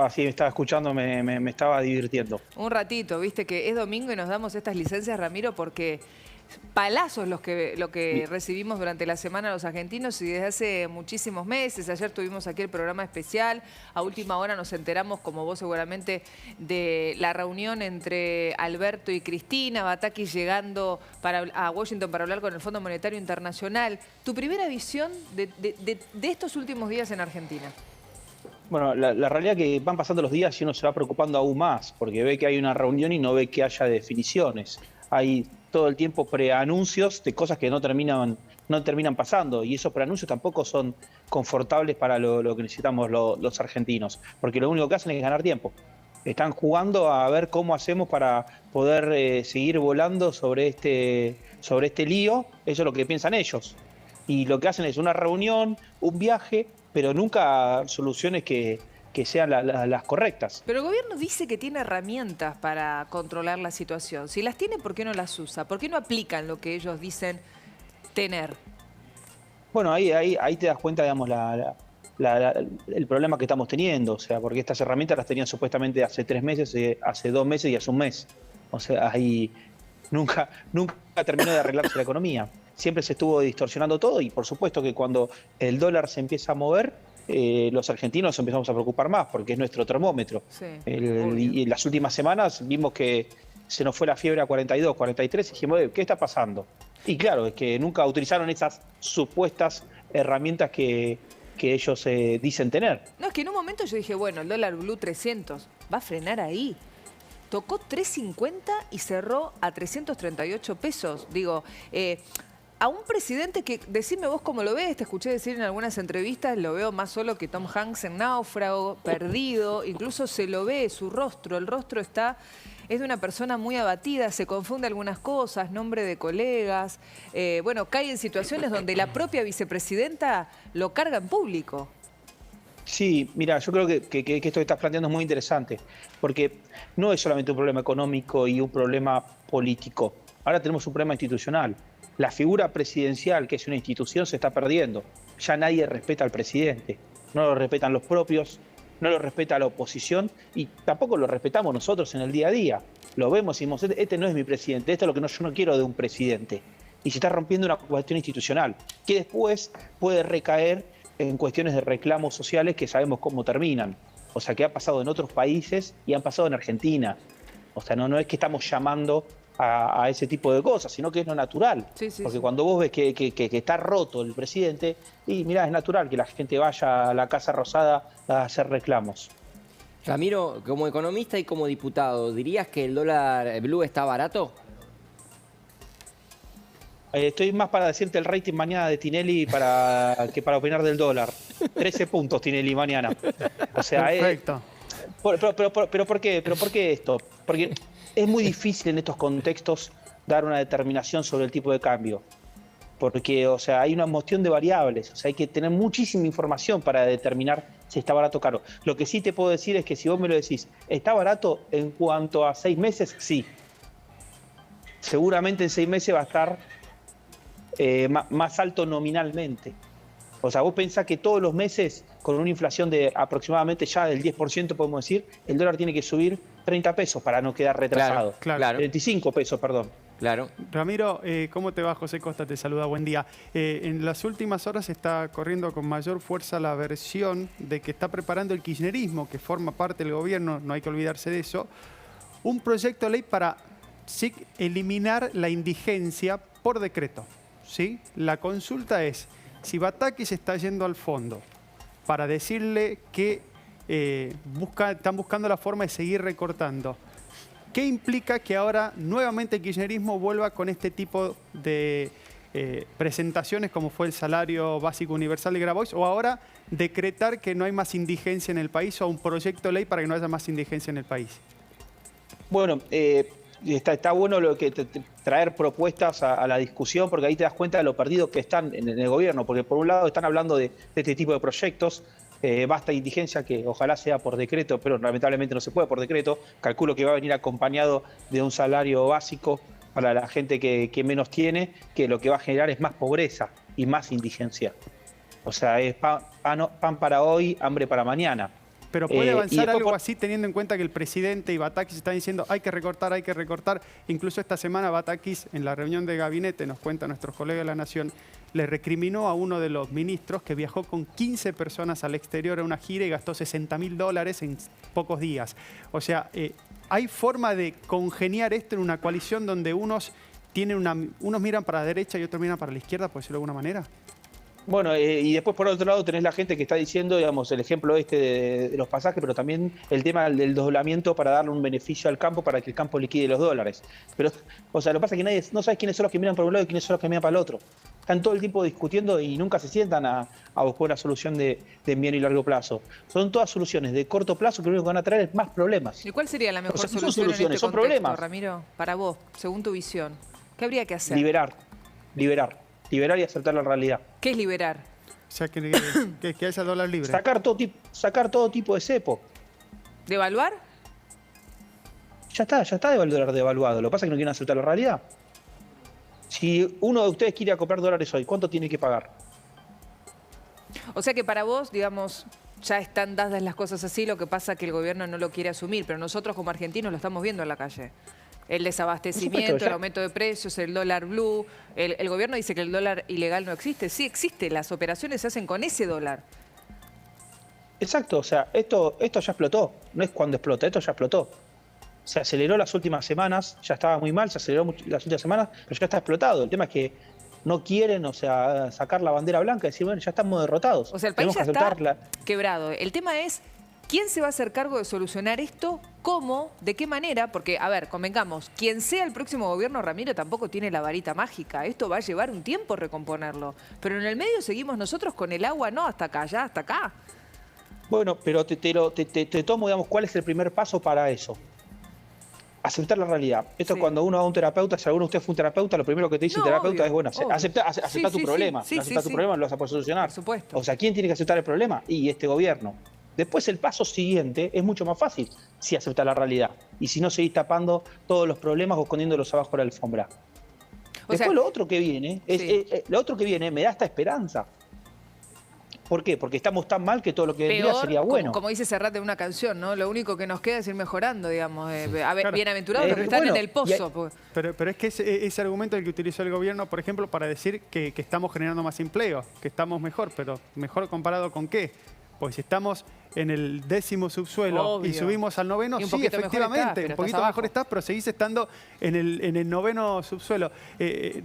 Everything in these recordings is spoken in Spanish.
Sí, estaba escuchando, me estaba divirtiendo. Un ratito, viste que es domingo y nos damos estas licencias, Ramiro, porque palazos lo que recibimos durante la semana los argentinos y desde hace muchísimos meses. Ayer tuvimos aquí el programa especial. A última hora nos enteramos, como vos seguramente, de la reunión entre Alberto y Cristina, Batakis llegando a Washington para hablar con el Fondo Monetario Internacional. ¿Tu primera visión de estos últimos días en Argentina? Bueno, la realidad es que van pasando los días y uno se va preocupando aún más, porque ve que hay una reunión y no ve que haya definiciones. Hay todo el tiempo preanuncios de cosas que no terminan pasando, y esos preanuncios tampoco son confortables para lo que necesitamos los argentinos, porque lo único que hacen es ganar tiempo. Están jugando a ver cómo hacemos para poder seguir volando sobre este lío. Eso es lo que piensan ellos. Y lo que hacen es una reunión, un viaje, pero nunca soluciones que sean las correctas. Pero el gobierno dice que tiene herramientas para controlar la situación. Si las tiene, ¿por qué no las usa? ¿Por qué no aplican lo que ellos dicen tener? Bueno, ahí te das cuenta, digamos, el problema que estamos teniendo. O sea, porque estas herramientas las tenían supuestamente hace 3 meses, hace 2 meses y hace un mes. O sea, ahí nunca terminó de arreglarse la economía. Siempre se estuvo distorsionando todo y por supuesto que cuando el dólar se empieza a mover, los argentinos nos empezamos a preocupar más porque es nuestro termómetro. Sí, Y en las últimas semanas vimos que se nos fue la fiebre a 42, 43 y dijimos, ¿qué está pasando? Y claro, es que nunca utilizaron esas supuestas herramientas que ellos dicen tener. No, es que en un momento yo dije, bueno, el dólar blue 300, ¿va a frenar ahí? Tocó 3.50 y cerró a 338 pesos. Digo, a un presidente que, decime vos cómo lo ves, te escuché decir en algunas entrevistas, lo veo más solo que Tom Hanks en Náufrago, perdido, incluso se lo ve su rostro, el rostro es de una persona muy abatida, se confunde algunas cosas, nombre de colegas, bueno, cae en situaciones donde la propia vicepresidenta lo carga en público. Sí, mira, yo creo que esto que estás planteando es muy interesante, porque no es solamente un problema económico y un problema político. Ahora tenemos un problema institucional. La figura presidencial, que es una institución, se está perdiendo. Ya nadie respeta al presidente. No lo respetan los propios, no lo respeta la oposición y tampoco lo respetamos nosotros en el día a día. Lo vemos y decimos, este no es mi presidente, esto es lo que yo no quiero de un presidente. Y se está rompiendo una cuestión institucional, que después puede recaer en cuestiones de reclamos sociales que sabemos cómo terminan. O sea, que ha pasado en otros países y han pasado en Argentina. O sea, no es que estamos llamando a ese tipo de cosas, sino que es lo natural. Sí, sí, Porque sí. cuando vos ves que está roto el presidente, y mirá, es natural que la gente vaya a la Casa Rosada a hacer reclamos. Ramiro, como economista y como diputado, ¿dirías que el dólar blue está barato? Estoy más para decirte el rating mañana de Tinelli que para opinar del dólar. 13 puntos Tinelli mañana. O sea, perfecto. Pero ¿por qué? ¿Pero por qué esto? Porque es muy difícil en estos contextos dar una determinación sobre el tipo de cambio. Porque, o sea, hay una montón de variables. O sea, hay que tener muchísima información para determinar si está barato o caro. Lo que sí te puedo decir es que si vos me lo decís, ¿está barato en cuanto a 6 meses? Sí. Seguramente en 6 meses va a estar más alto nominalmente. O sea, vos pensás que todos los meses, con una inflación de aproximadamente ya del 10%, podemos decir, el dólar tiene que subir 30 pesos para no quedar retrasado. Claro. 35 pesos, perdón. Claro. Ramiro, ¿cómo te va? José Costa te saluda, buen día. En las últimas horas está corriendo con mayor fuerza la versión de que está preparando el kirchnerismo, que forma parte del gobierno, no hay que olvidarse de eso, un proyecto de ley para eliminar la indigencia por decreto. ¿Sí? La consulta es, si Batakis está yendo al fondo para decirle que están buscando la forma de seguir recortando, ¿qué implica que ahora nuevamente el kirchnerismo vuelva con este tipo de presentaciones como fue el salario básico universal de Grabois o ahora decretar que no hay más indigencia en el país o un proyecto de ley para que no haya más indigencia en el país? Bueno, está bueno traer propuestas a la discusión, porque ahí te das cuenta de lo perdidos que están en el gobierno, porque por un lado están hablando de este tipo de proyectos, basta indigencia, que ojalá sea por decreto, pero lamentablemente no se puede por decreto. Calculo que va a venir acompañado de un salario básico para la gente que menos tiene, que lo que va a generar es más pobreza y más indigencia. O sea, es pan para hoy, hambre para mañana. Pero puede y avanzar después algo así teniendo en cuenta que el presidente y Batakis están diciendo hay que recortar, hay que recortar. Incluso esta semana Batakis en la reunión de gabinete, nos cuentan nuestros colegas de La Nación, le recriminó a uno de los ministros que viajó con 15 personas al exterior a una gira y gastó $60.000 en pocos días. O sea, ¿hay forma de congeniar esto en una coalición donde unos miran para la derecha y otros miran para la izquierda, por decirlo de alguna manera? Bueno, y después por otro lado tenés la gente que está diciendo, digamos, el ejemplo este de los pasajes, pero también el tema del desdoblamiento para darle un beneficio al campo para que el campo liquide los dólares. Pero, o sea, lo que pasa es que nadie no sabe quiénes son los que miran por un lado y quiénes son los que miran para el otro. Están todo el tiempo discutiendo y nunca se sientan a buscar una solución de mediano y largo plazo. Son todas soluciones de corto plazo que lo único que van a traer es más problemas. ¿Y cuál sería la mejor no son solución soluciones, en este son contexto, problemas. Ramiro? Para vos, según tu visión, ¿qué habría que hacer? Liberar y aceptar la realidad. ¿Qué es liberar? O sea, que haya dólar libre. Sacar todo tipo de cepo. ¿Devaluar? Ya está devaluado. Lo que pasa es que no quieren aceptar la realidad. Si uno de ustedes quiere comprar dólares hoy, ¿cuánto tiene que pagar? O sea que para vos, digamos, ya están dadas las cosas así, lo que pasa es que el gobierno no lo quiere asumir, pero nosotros como argentinos lo estamos viendo en la calle. El desabastecimiento, el aumento de precios, el dólar blue. El gobierno dice que el dólar ilegal no existe. Sí existe, las operaciones se hacen con ese dólar. Exacto, o sea, esto ya explotó. No es cuando explota, esto ya explotó. Se aceleró las últimas semanas, ya estaba muy mal, se aceleró las últimas semanas, pero ya está explotado. El tema es que no quieren, o sea, sacar la bandera blanca y decir, bueno, ya estamos derrotados. O sea, el país ya está quebrado. El tema es, ¿quién se va a hacer cargo de solucionar esto? ¿Cómo? ¿De qué manera? Porque, a ver, convengamos, quien sea el próximo gobierno, Ramiro, tampoco tiene la varita mágica. Esto va a llevar un tiempo recomponerlo. Pero en el medio seguimos nosotros con el agua, no, hasta acá, ya, hasta acá. Bueno, pero te tomo, digamos, ¿cuál es el primer paso para eso? Aceptar la realidad. Esto es cuando uno va a un terapeuta, si alguno de ustedes fue un terapeuta, lo primero que te dice el terapeuta es, bueno, acepta tu problema. Si no aceptas tu problema, lo vas a poder solucionar. Por supuesto. O sea, ¿quién tiene que aceptar el problema? Y este gobierno. Después el paso siguiente es mucho más fácil si aceptas la realidad. Y si no seguís tapando todos los problemas o escondiéndolos abajo de la alfombra. Después lo otro que viene, me da esta esperanza. ¿Por qué? Porque estamos tan mal que todo lo que vendría sería bueno. Como dice Serrat en una canción, ¿no? Lo único que nos queda es ir mejorando, digamos. A ver, bienaventurados los que están en el pozo. Pero es que ese argumento el que utilizó el gobierno, por ejemplo, para decir que estamos generando más empleo, que estamos mejor, pero ¿mejor comparado con qué? Pues si estamos en el 10º subsuelo y subimos al 9º, sí, efectivamente, un poquito mejor estás, pero seguís estando en el 9º subsuelo.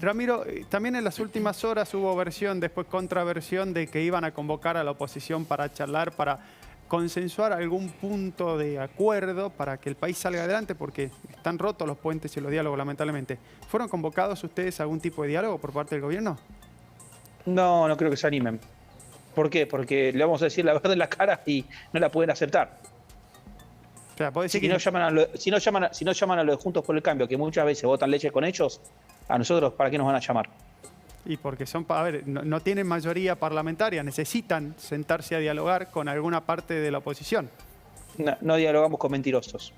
Ramiro, también en las últimas horas hubo versión, después contraversión, de que iban a convocar a la oposición para charlar, para consensuar algún punto de acuerdo para que el país salga adelante, porque están rotos los puentes y los diálogos, lamentablemente. ¿Fueron convocados ustedes a algún tipo de diálogo por parte del gobierno? No, no creo que se animen. ¿Por qué? Porque le vamos a decir la verdad en la cara y no la pueden aceptar. O sea, ¿puedo decir si no llaman a los de Juntos por el Cambio, que muchas veces votan leche con ellos, a nosotros, ¿para qué nos van a llamar? Y porque no tienen mayoría parlamentaria, necesitan sentarse a dialogar con alguna parte de la oposición. No dialogamos con mentirosos.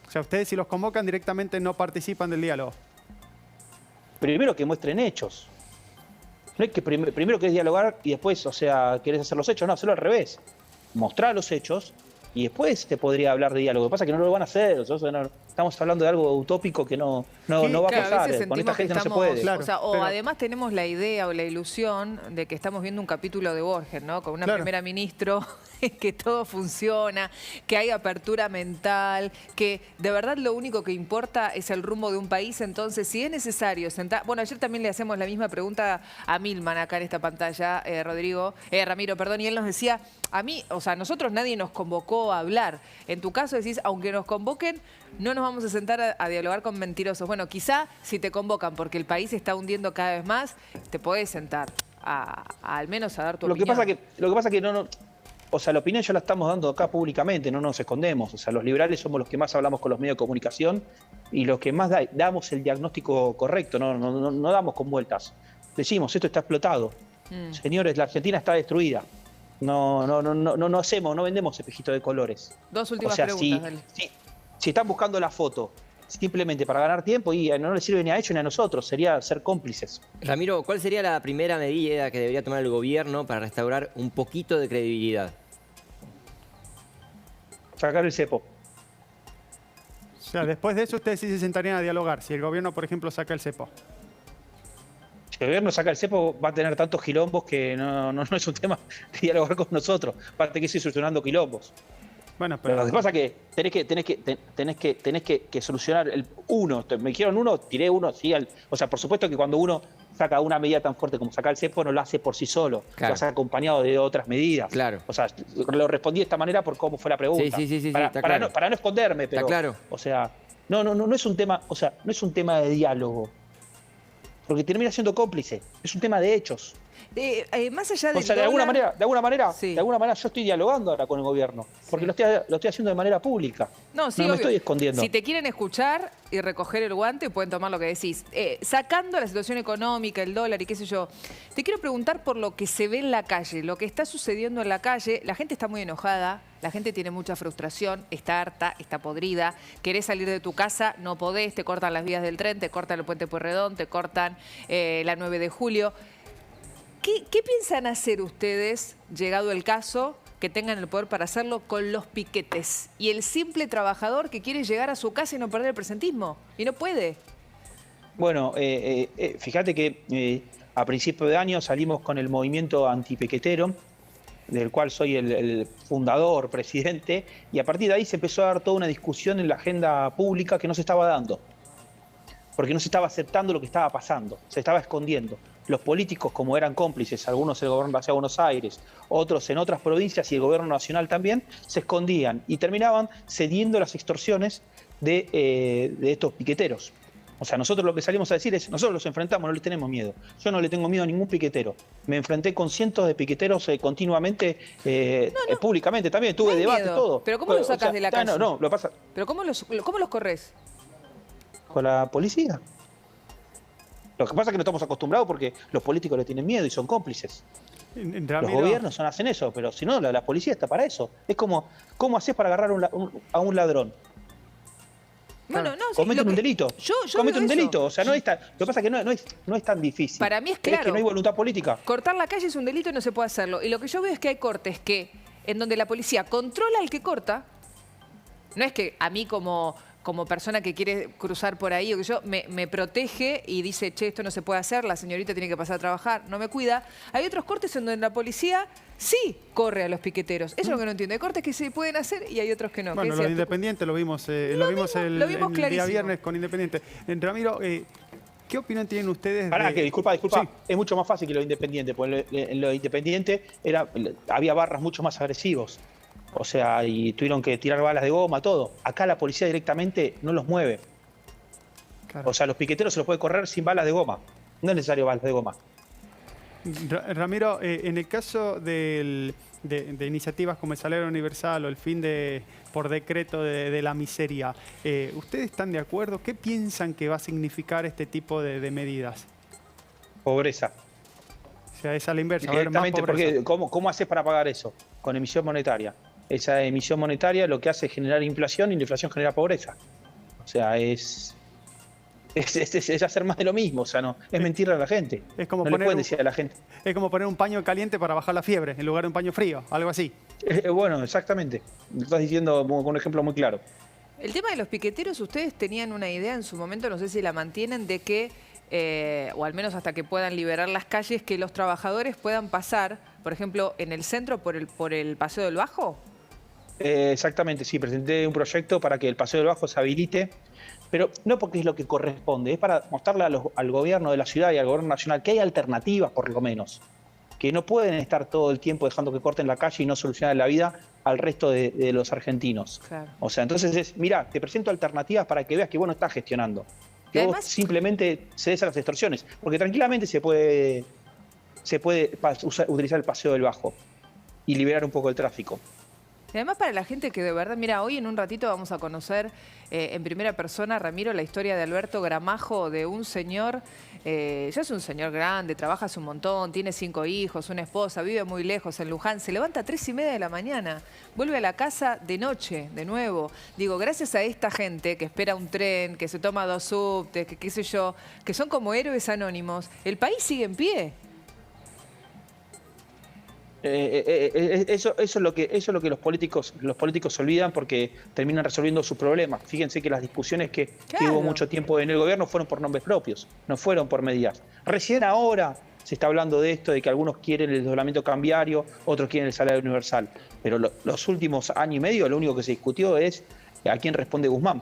O sea, ustedes si los convocan directamente no participan del diálogo. Primero que muestren hechos. No es que primero querés dialogar y después, o sea, querés hacer los hechos. No, hacerlo al revés. Mostrar los hechos y después te podría hablar de diálogo. Lo que pasa es que no lo van a hacer. Estamos hablando de algo utópico que no va a pasar. Con esta gente no se puede. Claro, además tenemos la idea o la ilusión de que estamos viendo un capítulo de Borges, ¿no? Con una primera ministra que todo funciona, que hay apertura mental, que de verdad lo único que importa es el rumbo de un país. Entonces, si es necesario sentar... Bueno, ayer también le hacemos la misma pregunta a Milman acá en esta pantalla, Ramiro, perdón, y él nos decía, nosotros nadie nos convocó a hablar. En tu caso decís, aunque nos convoquen, no nos vamos a sentar a dialogar con mentirosos. Bueno, quizá si te convocan porque el país se está hundiendo cada vez más, te podés sentar al menos a dar tu opinión. Lo que pasa que no... O sea, la opinión ya la estamos dando acá públicamente, no nos escondemos. O sea, los liberales somos los que más hablamos con los medios de comunicación y los que más damos el diagnóstico correcto, no damos con vueltas. Decimos, esto está explotado. Señores, la Argentina está destruida. No vendemos espejitos de colores. Dos últimas preguntas. Si están buscando la foto simplemente para ganar tiempo y no les sirve ni a ellos ni a nosotros, sería ser cómplices. Ramiro, ¿cuál sería la primera medida que debería tomar el gobierno para restaurar un poquito de credibilidad? sacar el cepo. O sea, después de eso ustedes sí se sentarían a dialogar, si el gobierno, por ejemplo, saca el cepo. Si el gobierno saca el cepo, va a tener tantos quilombos que no es un tema de dialogar con nosotros. Va a tener que ir solucionando quilombos. Bueno, Pero pero lo que pasa es que tenés que solucionar el uno. Me dijeron uno, tiré uno, sí. O sea, por supuesto que cuando uno saca una medida tan fuerte como sacar el cepo, no lo hace por sí solo. Claro. Lo hace acompañado de otras medidas. Claro. O sea, lo respondí de esta manera por cómo fue la pregunta. Sí, para, está para claro. no, para no esconderme, pero. Está claro. O sea, no es un tema, o sea, no es un tema de diálogo. Porque termina siendo cómplice. Es un tema de hechos. Más allá O del sea, de alguna manera, Sí. de alguna manera yo estoy dialogando ahora con el gobierno, porque Sí. lo estoy haciendo de manera pública. No, sí, me obvio. estoy escondiendo. Si te quieren escuchar y recoger el guante, pueden tomar lo que decís. Sacando la situación económica, el dólar y qué sé yo, te quiero preguntar por lo que se ve en la calle, lo que está sucediendo en la calle. La gente está muy enojada, la gente tiene mucha frustración, está harta, está podrida. Querés salir de tu casa, no podés, te cortan las vías del tren, te cortan el puente Pueyrredón, te cortan la 9 de julio. ¿Qué piensan hacer ustedes, llegado el caso, que tengan el poder para hacerlo con los piquetes? Y el simple trabajador que quiere llegar a su casa y no perder el presentismo. Y no puede. Bueno, fíjate que a principio de año salimos con el movimiento antipiquetero, del cual soy el fundador, presidente, y a partir de ahí se empezó a dar toda una discusión en la agenda pública que no se estaba dando, porque no se estaba aceptando lo que estaba pasando, se estaba escondiendo. Los políticos, como eran cómplices, algunos en el gobierno de la Ciudad de Buenos Aires, otros en otras provincias y el gobierno nacional también, se escondían y terminaban cediendo las extorsiones de estos piqueteros. O sea, nosotros lo que salimos a decir es, nosotros los enfrentamos, no les tenemos miedo. Yo no le tengo miedo a ningún piquetero. Me enfrenté con cientos de piqueteros continuamente, públicamente también, tuve No hay debate, miedo. todo. Pero ¿cómo los sacás de la calle? No, lo pasa ¿Pero cómo los corres? con la policía. Lo que pasa es que no estamos acostumbrados porque los políticos le tienen miedo y son cómplices. Los Ramiro, gobiernos hacen eso, pero si no, la policía está para eso. Es como, ¿cómo haces para agarrar a un ladrón? Bueno, no, sí, Cometen lo un que- delito. Yo Cometen veo un eso. delito. O sea, no es tan, lo que pasa es que no es tan difícil. Para mí es Es que claro. no hay voluntad política. Cortar la calle es un delito y no se puede hacerlo. Y lo que yo veo es que hay cortes en donde la policía controla al que corta. No es que a mí como persona que quiere cruzar por ahí o que yo me protege y dice, che, esto no se puede hacer, la señorita tiene que pasar a trabajar, no me cuida. Hay otros cortes en donde la policía sí corre a los piqueteros. Eso es lo que no entiendo. Hay cortes que se pueden hacer y hay otros que no. bueno, ¿Qué lo de decías tú? Independiente lo vimos, Lo vimos el día clarísimo. viernes con Independiente. Ramiro, ¿qué opinión tienen ustedes Pará, que disculpa, Sí. es mucho más fácil que lo independiente, porque en lo independiente había barras mucho más agresivos. O sea, y tuvieron que tirar balas de goma, todo. Acá la policía directamente no los mueve. Claro. O sea, los piqueteros se los puede correr sin balas de goma. No es necesario balas de goma. Ramiro, en el caso de iniciativas como el salario universal o el fin por decreto de la miseria, ¿ustedes están de acuerdo? ¿Qué piensan que va a significar este tipo de medidas? Pobreza. O sea, es a la inversa. Va a haber más Directamente, pobreza. porque ¿cómo haces para pagar eso? Con emisión monetaria. Esa emisión monetaria lo que hace es generar inflación y la inflación genera pobreza. O sea, es hacer más de lo mismo. O sea, no es mentirle a la gente. Es como no le poner pueden un- decir a la gente. Es como poner un paño caliente para bajar la fiebre en lugar de un paño frío, algo así. Bueno, exactamente. Lo estás diciendo con un ejemplo muy claro. El tema de los piqueteros, ustedes tenían una idea en su momento, no sé si la mantienen, de que, o al menos hasta que puedan liberar las calles, que los trabajadores puedan pasar, por ejemplo, en el centro por el Paseo del Bajo. Exactamente, sí, presenté un proyecto para que el Paseo del Bajo se habilite, pero no porque es lo que corresponde, es para mostrarle al gobierno de la ciudad y al gobierno nacional que hay alternativas, por lo menos, que no pueden estar todo el tiempo dejando que corten la calle y no solucionar la vida al resto de los argentinos. Claro. O sea, entonces mirá, te presento alternativas para que veas que vos no estás gestionando. Y Que además- vos simplemente cedes a las extorsiones, porque tranquilamente se puede utilizar el Paseo del Bajo y liberar un poco el tráfico. Y además para la gente que de verdad, mira, hoy en un ratito vamos a conocer en primera persona, Ramiro, la historia de Alberto Gramajo, de un señor, ya es un señor grande, trabaja hace un montón, tiene 5 hijos, una esposa, vive muy lejos en Luján, se levanta a 3:30 de la mañana, vuelve a la casa de noche, de nuevo. Digo, gracias a esta gente que espera un tren, que se toma 2 subtes, que qué sé yo, que son como héroes anónimos, el país sigue en pie. Eso es lo que los políticos olvidan porque terminan resolviendo sus problemas. Fíjense que las discusiones que Claro. hubo mucho tiempo en el gobierno fueron por nombres propios, no fueron por medidas. Recién ahora se está hablando de esto, de que algunos quieren el desdoblamiento cambiario, otros quieren el salario universal. Pero los últimos año y medio lo único que se discutió es a quién responde Guzmán.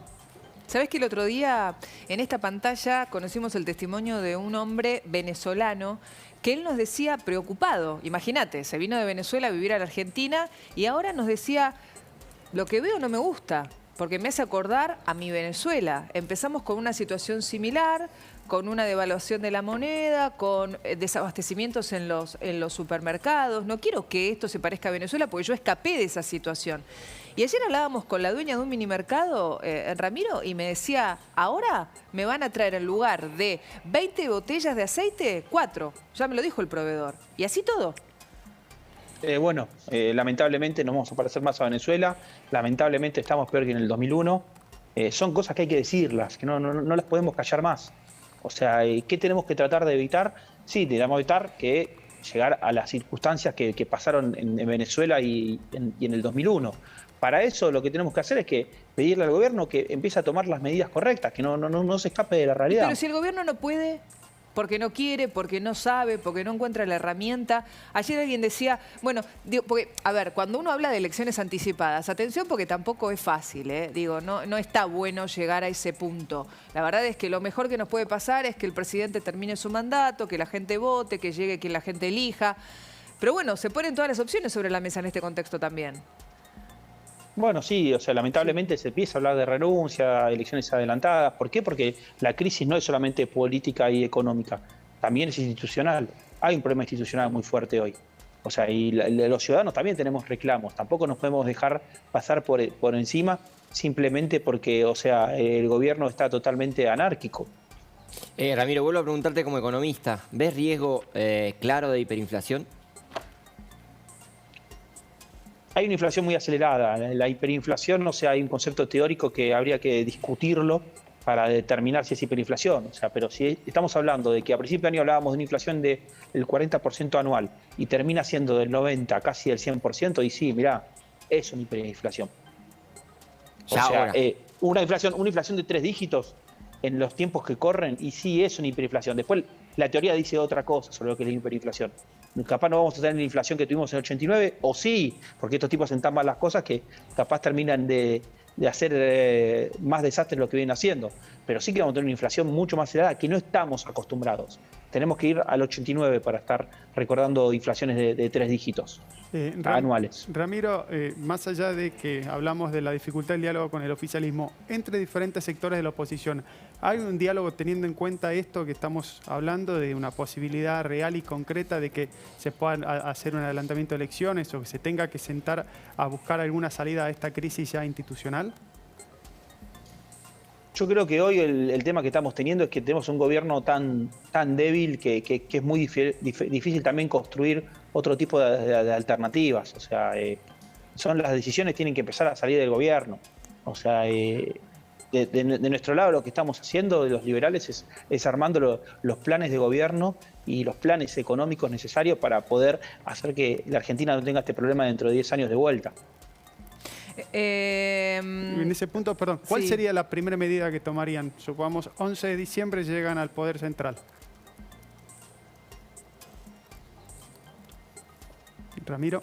¿Sabés que el otro día en esta pantalla conocimos el testimonio de un hombre venezolano que él nos decía preocupado? Imagínate, se vino de Venezuela a vivir a la Argentina y ahora nos decía, lo que veo no me gusta, porque me hace acordar a mi Venezuela. Empezamos con una situación similar, con una devaluación de la moneda, con desabastecimientos en los supermercados. No quiero que esto se parezca a Venezuela porque yo escapé de esa situación. Y ayer hablábamos con la dueña de un minimercado, Ramiro, y me decía, ahora me van a traer en lugar de 20 botellas de aceite, 4. Ya me lo dijo el proveedor. Y así todo. Lamentablemente nos vamos a parecer más a Venezuela, lamentablemente estamos peor que en el 2001. Son cosas que hay que decirlas, que no las podemos callar más. O sea, ¿qué tenemos que tratar de evitar? Sí, tenemos que evitar que llegar a las circunstancias que pasaron en Venezuela y en el 2001. Para eso lo que tenemos que hacer es que pedirle al gobierno que empiece a tomar las medidas correctas, que no se escape de la realidad. Pero si el gobierno no puede, porque no quiere, porque no sabe, porque no encuentra la herramienta. Ayer alguien decía, bueno, digo, porque, a ver, cuando uno habla de elecciones anticipadas, atención porque tampoco es fácil, digo, no está bueno llegar a ese punto. La verdad es que lo mejor que nos puede pasar es que el presidente termine su mandato, que la gente vote, que llegue quien la gente elija. Pero bueno, se ponen todas las opciones sobre la mesa en este contexto también. Bueno, sí, o sea, lamentablemente se empieza a hablar de renuncia, elecciones adelantadas. ¿Por qué? Porque la crisis no es solamente política y económica, también es institucional. Hay un problema institucional muy fuerte hoy. O sea, y los ciudadanos también tenemos reclamos. Tampoco nos podemos dejar pasar por encima simplemente porque, o sea, el gobierno está totalmente anárquico. Ramiro, vuelvo a preguntarte como economista, ¿ves riesgo claro de hiperinflación? Hay una inflación muy acelerada. La hiperinflación, o sea, hay un concepto teórico que habría que discutirlo para determinar si es hiperinflación. O sea, pero si estamos hablando de que a principio de año hablábamos de una inflación del 40% anual y termina siendo del 90%, casi del 100%, y sí, mirá, es una hiperinflación. O Ya sea, ahora. una inflación de 3 dígitos en los tiempos que corren, y sí es una hiperinflación. Después la teoría dice otra cosa sobre lo que es la hiperinflación. Capaz no vamos a tener la inflación que tuvimos en el 89, o sí, porque estos tipos hacen tan mal las cosas que capaz terminan de hacer más desastres de lo que vienen haciendo. Pero sí que vamos a tener una inflación mucho más acelerada que no estamos acostumbrados. Tenemos que ir al 89 para estar recordando inflaciones de 3 dígitos anuales. Ramiro, más allá de que hablamos de la dificultad del diálogo con el oficialismo, entre diferentes sectores de la oposición, ¿hay un diálogo teniendo en cuenta esto que estamos hablando de una posibilidad real y concreta de que se pueda hacer un adelantamiento de elecciones o que se tenga que sentar a buscar alguna salida a esta crisis ya institucional? Yo creo que hoy el tema que estamos teniendo es que tenemos un gobierno tan débil que es muy difícil también construir otro tipo de alternativas. O sea, son las decisiones tienen que empezar a salir del gobierno. O sea, de nuestro lado lo que estamos haciendo de los liberales es armando los planes de gobierno y los planes económicos necesarios para poder hacer que la Argentina no tenga este problema dentro de 10 años de vuelta. En ese punto, perdón, ¿cuál sí. sería la primera medida que tomarían? Supongamos, 11 de diciembre llegan al Poder Central. Ramiro,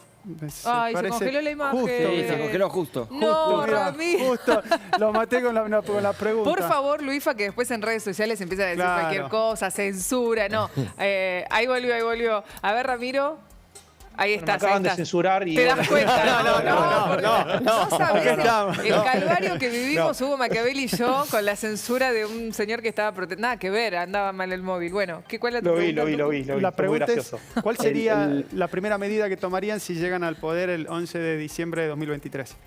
Ay, se congeló la imagen. Justo, Sí, mira. se congeló justo. No, Mira, Ramiro. justo, lo maté con la pregunta. Por favor, Luifa, que después en redes sociales empieza a decir Claro. cualquier cosa, censura, no. Ahí volvió. A ver, Ramiro. Ahí Bueno, me estás, acaban ahí de estás. censurar y Te das bueno. cuenta. Porque no sabés Acá estamos. el calvario que vivimos Hugo Machiavelli y yo con la censura de un señor que estaba protestando. Nada que ver, andaba mal el móvil. Bueno, ¿cuál es tu pregunta? Lo vi. La Fue muy pregunta es, gracioso. ¿cuál sería la primera medida que tomarían si llegan al poder el 11 de diciembre de 2023?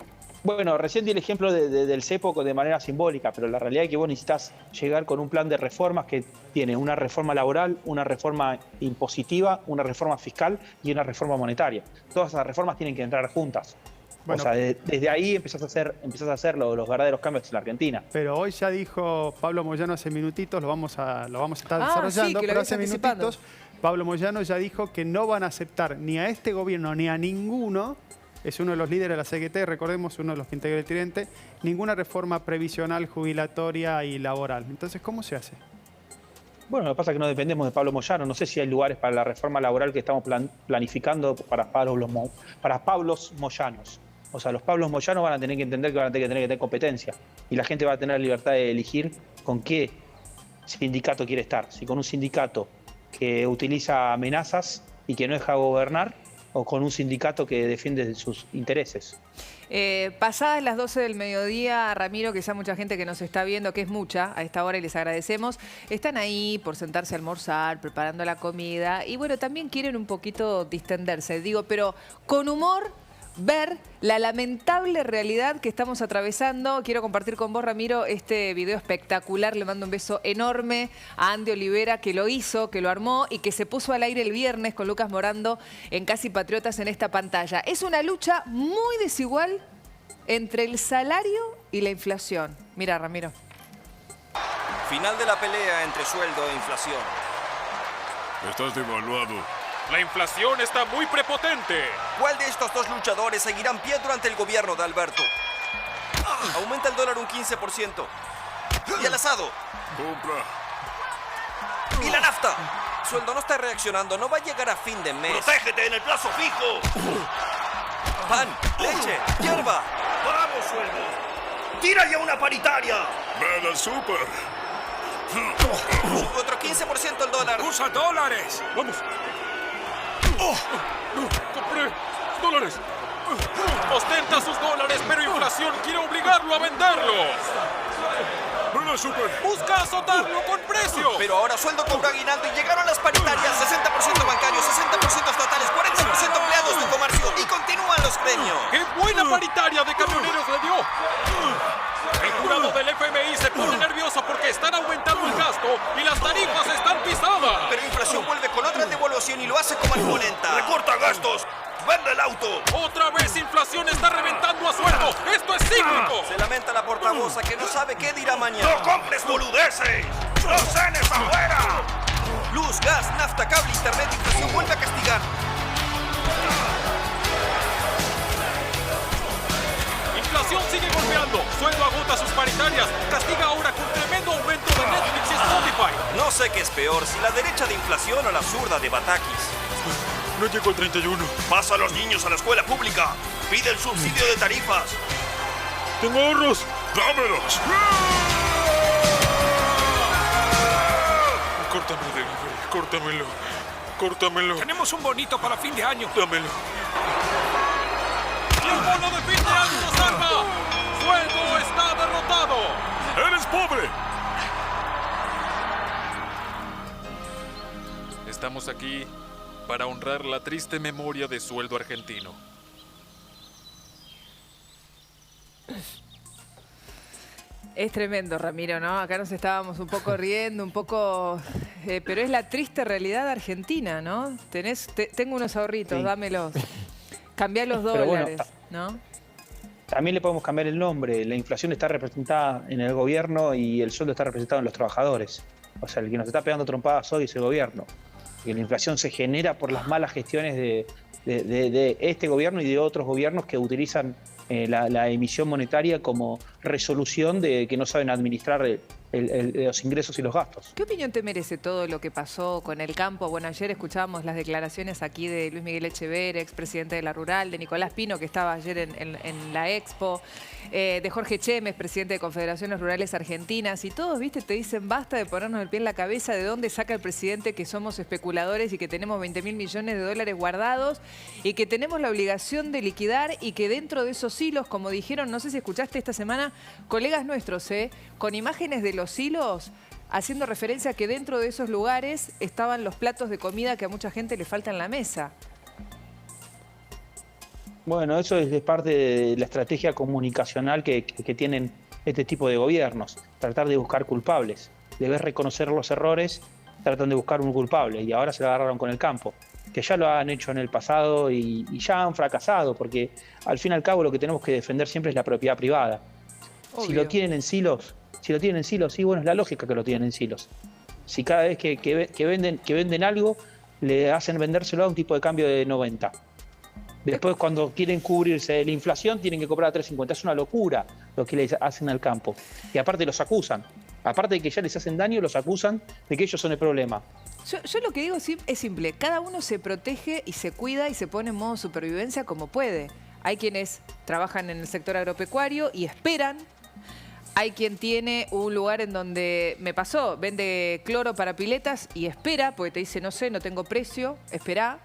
Bueno, recién di el ejemplo del CEPO de manera simbólica, pero la realidad es que vos necesitas llegar con un plan de reformas que tiene una reforma laboral, una reforma impositiva, una reforma fiscal y una reforma monetaria. Todas esas reformas tienen que entrar juntas. Bueno. O sea, desde ahí empezás a hacer los verdaderos cambios en la Argentina. Pero hoy ya dijo Pablo Moyano hace minutitos, lo vamos a estar Ah, desarrollando, sí, que lo pero habías hace anticipado. minutitos Pablo Moyano ya dijo que no van a aceptar ni a este gobierno ni a ninguno, es uno de los líderes de la CGT, recordemos, uno de los que integra el Tridente, ninguna reforma previsional, jubilatoria y laboral. Entonces, ¿cómo se hace? Bueno, lo que pasa es que no dependemos de Pablo Moyano. No sé si hay lugares para la reforma laboral que estamos planificando para Pablos Moyanos. O sea, los Pablos Moyanos van a tener que entender que van a tener que tener competencia. Y la gente va a tener la libertad de elegir con qué sindicato quiere estar. Si con un sindicato que utiliza amenazas y que no deja gobernar, o con un sindicato que defiende sus intereses. Pasadas las 12 del mediodía, Ramiro, que ya mucha gente que nos está viendo, que es mucha a esta hora y les agradecemos, están ahí por sentarse a almorzar, preparando la comida y bueno, también quieren un poquito distenderse, digo, pero con humor, ver la lamentable realidad que estamos atravesando. Quiero compartir con vos, Ramiro, este video espectacular. Le mando un beso enorme a Andy Olivera, que lo hizo, que lo armó y que se puso al aire el viernes con Lucas Morando en Casi Patriotas en esta pantalla. Es una lucha muy desigual entre el salario y la inflación. Mira, Ramiro. Final de la pelea entre sueldo e inflación. Estás devaluado. La inflación está muy prepotente. ¿Cuál de estos dos luchadores seguirá en pie durante el gobierno de Alberto? Aumenta el dólar un 15%. Y el asado. Compra. Y la nafta. Sueldo no está reaccionando, no va a llegar a fin de mes. ¡Protégete en el plazo fijo! Pan, leche, hierba. ¡Vamos, sueldo! ¡Tira ya una paritaria! ¡Ven al súper! Sube otro 15% el dólar. ¡Usa dólares! Vamos. Compré dólares. Ostenta sus dólares, pero inflación quiere obligarlo a venderlos. ¡Ven al súper! Busca azotarlo con precio. Pero ahora sueldo cobra aguinaldo y llegaron las paritarias. 60% bancarios, 60% estatales, 40% empleados de comercio. Y continúan los premios. ¡Qué buena paritaria de camioneros le dio! El jurado del FMI se pone nervioso porque están aumentando el gasto y las tarifas están pisadas. Pero inflación vuelve con otra devaluación y lo hace como argolenta. ¡Recorta gastos! ¡Vende el auto! Otra vez inflación está reventando a sueldo. ¡Esto es cíclico! Se lamenta la portavoza que no sabe qué dirá mañana. ¡No compres boludeces! ¡Los cenes afuera! Luz, gas, nafta, cable, internet, inflación vuelve a castigar. Inflación sigue golpeando. Sueldo agota sus paritarias. Castiga ahora con tremendo aumento de Netflix y Spotify. No sé qué es peor, si la derecha de inflación o la zurda de Batakis. No llegó el 31. Pasa a los niños a la escuela pública. Pide el subsidio de tarifas. Tengo ahorros. ¡Dámelos! Córtamelo, delivery. Córtamelo. Córtamelo. Tenemos un bonito para fin de año. Dámelo. ¡Y el bono de fin de año nos salva! ¡Sueldo está derrotado! ¡Eres pobre! Estamos aquí para honrar la triste memoria de Sueldo argentino. Es tremendo, Ramiro, ¿no? Acá nos estábamos un poco riendo, un poco... pero es la triste realidad argentina, ¿no? Tengo unos ahorritos, Sí. dámelos. Cambiá los Pero bueno, dólares, ¿no? También le podemos cambiar el nombre. La inflación está representada en el gobierno y el sueldo está representado en los trabajadores. O sea, el que nos está pegando trompadas hoy es el gobierno. Y la inflación se genera por las malas gestiones de este gobierno y de otros gobiernos que utilizan la emisión monetaria como resolución de que no saben administrar los ingresos y los gastos. ¿Qué opinión te merece todo lo que pasó con el campo? Bueno, ayer escuchábamos las declaraciones aquí de Luis Miguel Echeverría, expresidente de la Rural, de Nicolás Pino, que estaba ayer en la Expo, de Jorge Chemes, presidente de Confederaciones Rurales Argentinas, y todos, viste, te dicen basta de ponernos el pie en la cabeza de dónde saca el presidente que somos especuladores y que tenemos 20.000 millones de dólares guardados y que tenemos la obligación de liquidar y que dentro de esos hilos, como dijeron, no sé si escuchaste esta semana, colegas nuestros, con imágenes de los hilos, haciendo referencia a que dentro de esos lugares estaban los platos de comida que a mucha gente le falta en la mesa. Bueno, eso es parte de la estrategia comunicacional que tienen este tipo de gobiernos. Tratar de buscar culpables. Debes reconocer los errores, tratan de buscar un culpable y ahora se lo agarraron con el campo. Que ya lo han hecho en el pasado y ya han fracasado, porque al fin y al cabo lo que tenemos que defender siempre es la propiedad privada. Obvio. Si lo tienen en silos, sí, bueno, es la lógica que lo tienen en silos. Si cada vez que venden algo, le hacen vendérselo a un tipo de cambio de 90. Después, cuando quieren cubrirse de la inflación, tienen que cobrar a 3.50. Es una locura lo que les hacen al campo. Y aparte los acusan. Aparte de que ya les hacen daño, los acusan de que ellos son el problema. Yo lo que digo es simple. Cada uno se protege y se cuida y se pone en modo supervivencia como puede. Hay quienes trabajan en el sector agropecuario y esperan. Hay quien tiene un lugar en donde, me pasó, vende cloro para piletas y espera, porque te dice, no sé, no tengo precio, espera.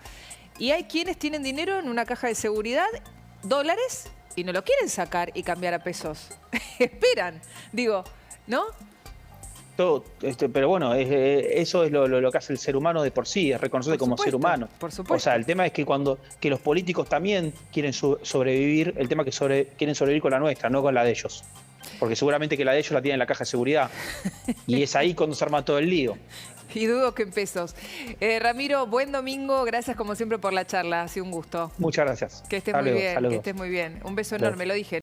Y hay quienes tienen dinero en una caja de seguridad, dólares, y no lo quieren sacar y cambiar a pesos. Esperan, digo, ¿no? Todo, pero bueno, eso es lo que hace el ser humano de por sí, es reconocerse como ser humano. Por supuesto. O sea, el tema es que que los políticos también quieren sobrevivir, el tema es que quieren sobrevivir con la nuestra, no con la de ellos. Porque seguramente que la de ellos la tienen en la caja de seguridad. Y es ahí cuando se arma todo el lío. Y dudo que en pesos. Ramiro, buen domingo. Gracias como siempre por la charla. Ha sido un gusto. Muchas gracias. Que estés Hasta muy luego, bien. saludos. Que estés muy bien. Un beso enorme, lo dije.